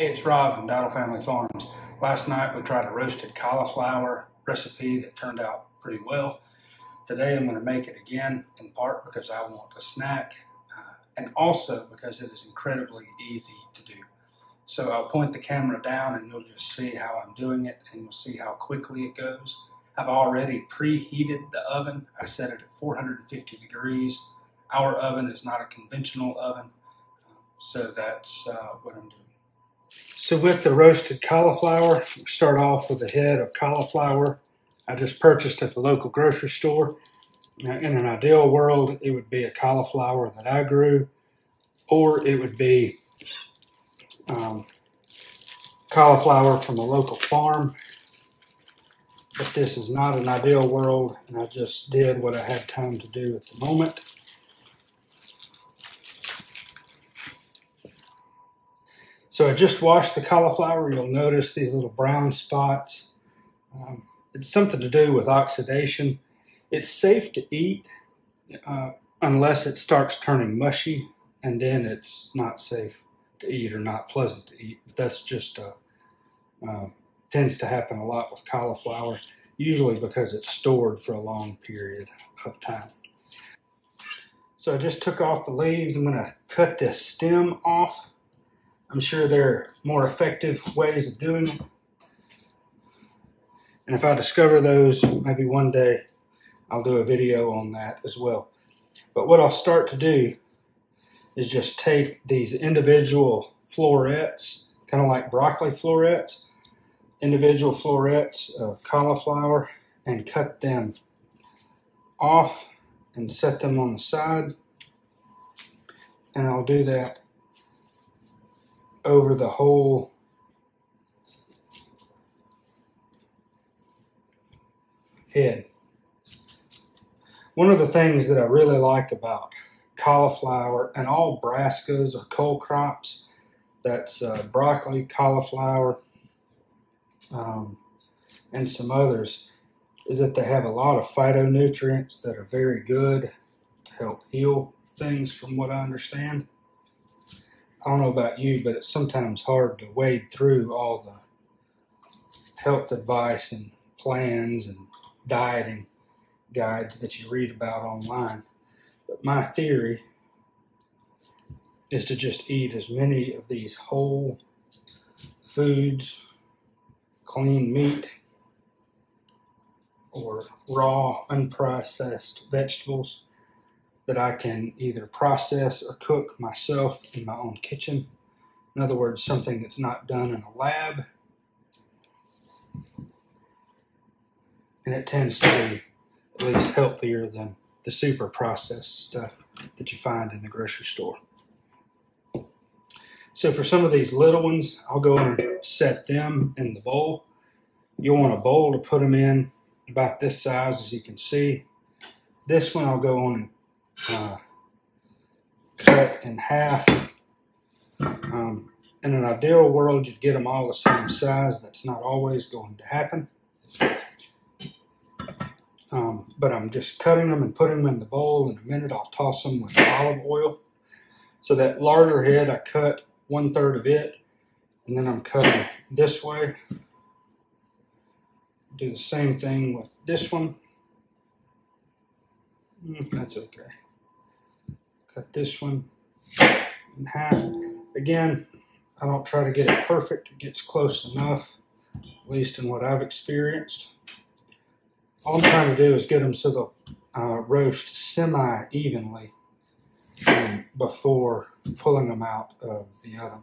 Hey, it's Rob from Dowdle Family Farms. Last night we tried a roasted cauliflower recipe that turned out pretty well. Today I'm going to make it again, in part because I want a snack and also because it is incredibly easy to do. So I'll point the camera down and you'll just see how I'm doing it and you'll see how quickly it goes. I've already preheated the oven. I set it at 450 degrees. Our oven is not a conventional oven, so that's what I'm doing. So with the roasted cauliflower, start off with a head of cauliflower I just purchased at the local grocery store. Now, in an ideal world, it would be a cauliflower that I grew, or it would be cauliflower from a local farm. But this is not an ideal world, and I just did what I had time to do at the moment. So I just washed the cauliflower. You'll notice these little brown spots. It's something to do with oxidation. It's safe to eat unless it starts turning mushy, and then it's not safe to eat or not pleasant to eat. But that's just tends to happen a lot with cauliflower, usually because it's stored for a long period of time. So I just took off the leaves. I'm going to cut this stem off. I'm sure there are more effective ways of doing it. And if I discover those, maybe one day I'll do a video on that as well. But what I'll start to do is just take these individual florets, kind of like broccoli florets, individual florets of cauliflower, and cut them off and set them on the side. And I'll do that over the whole head. One of the things that I really like about cauliflower and all brassicas or cole crops, that's broccoli, cauliflower, and some others, is that they have a lot of phytonutrients that are very good to help heal things, from what I understand. I don't know about you, but it's sometimes hard to wade through all the health advice and plans and dieting guides that you read about online. But my theory is to just eat as many of these whole foods, clean meat, or raw, unprocessed vegetables that I can either process or cook myself in my own kitchen. In other words, something that's not done in a lab. And it tends to be at least healthier than the super processed stuff that you find in the grocery store. So for some of these little ones, I'll go and set them in the bowl. You'll want a bowl to put them in about this size, as you can see. This one I'll go on and cut in half. In an ideal world, you'd get them all the same size. That's not always going to happen. But I'm just cutting them and putting them in the bowl. In a minute, I'll toss them with olive oil. So that larger head, I cut 1/3 of it, and then I'm cutting this way. Do the same thing with this one. That's okay. Cut this one in half. Again, I don't try to get it perfect. It gets close enough, at least in what I've experienced. All I'm trying to do is get them so they'll roast semi-evenly before pulling them out of the oven.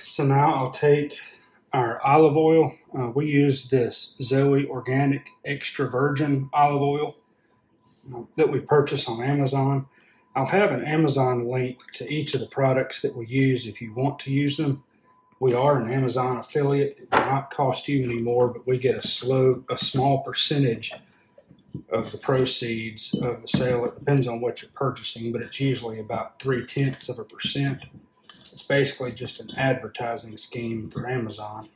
So now I'll take our olive oil. We use this Zoe Organic Extra Virgin olive oil that we purchase on Amazon. I'll have an Amazon link to each of the products that we use if you want to use them. We are an Amazon affiliate. It will not cost you any more, but we get a small percentage of the proceeds of the sale. It depends on what you're purchasing, but it's usually about 0.3%. It's basically just an advertising scheme for Amazon.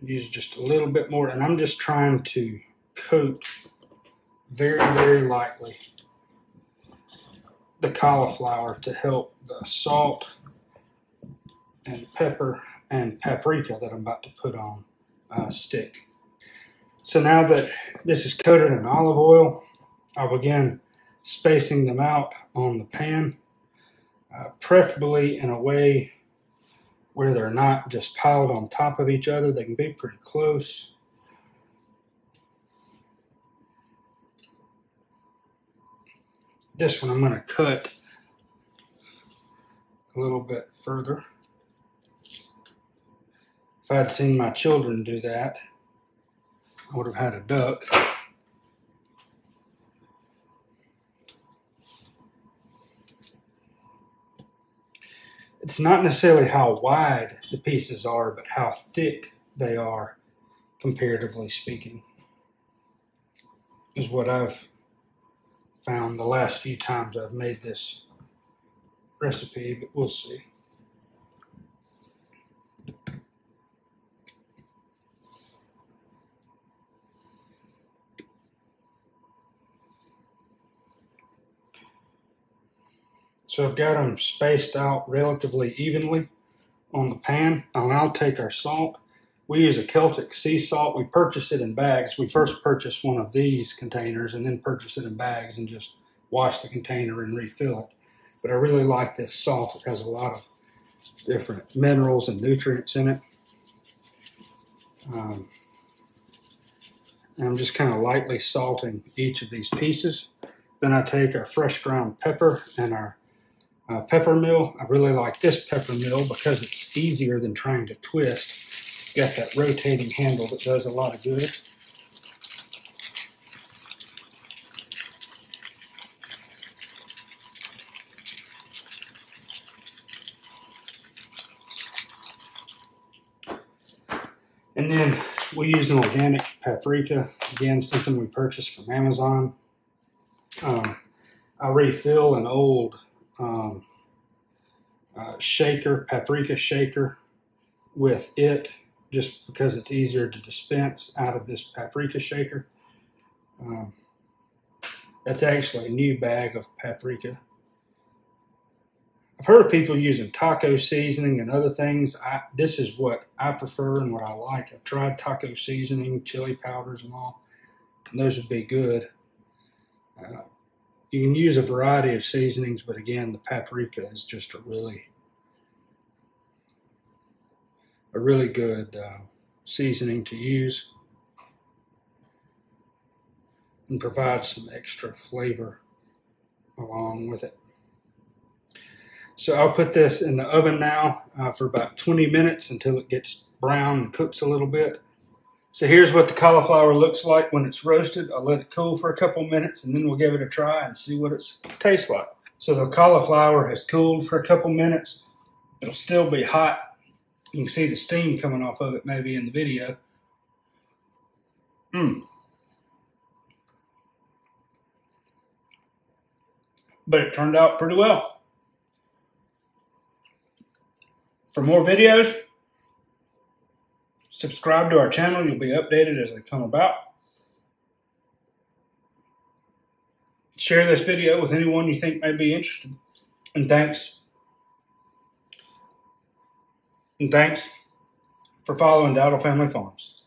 Use just a little bit more, and I'm just trying to coat very, very lightly the cauliflower to help the salt and pepper and paprika that I'm about to put on stick. So now that this is coated in olive oil, I'll begin spacing them out on the pan, preferably in a way where they're not just piled on top of each other. They can be pretty close. This one I'm going to cut a little bit further. If I'd seen my children do that, I would have had a duck. It's not necessarily how wide the pieces are, but how thick they are, comparatively speaking, is what I've found the last few times I've made this recipe, but we'll see. So I've got them spaced out relatively evenly on the pan. I'll now take our salt. We use a Celtic sea salt. We purchase it in bags. We first purchase one of these containers and then purchase it in bags and just wash the container and refill it. But I really like this salt. It has a lot of different minerals and nutrients in it. And I'm just kind of lightly salting each of these pieces. Then I take our fresh ground pepper and our pepper mill. I really like this pepper mill because it's easier than trying to twist. It's got that rotating handle that does a lot of good. And then we use an organic paprika, again, something we purchased from Amazon. I refill an old paprika shaker with it, just because it's easier to dispense out of this paprika shaker. That's actually a new bag of paprika. I've heard of people using taco seasoning and other things. This is what I prefer and what I like. I've tried taco seasoning, chili powders and all, and those would be good. You can use a variety of seasonings, but again, the paprika is just a really good seasoning to use and provide some extra flavor along with it. So I'll put this in the oven now for about 20 minutes until it gets brown and cooks a little bit. So here's what the cauliflower looks like when it's roasted. I'll let it cool for a couple minutes and then we'll give it a try and see what it tastes like. So the cauliflower has cooled for a couple minutes. It'll still be hot. You can see the steam coming off of it maybe in the video. But it turned out pretty well. For more videos, subscribe to our channel. You'll be updated as they come about. Share this video with anyone you think may be interested. And thanks for following Dowdle Family Farms.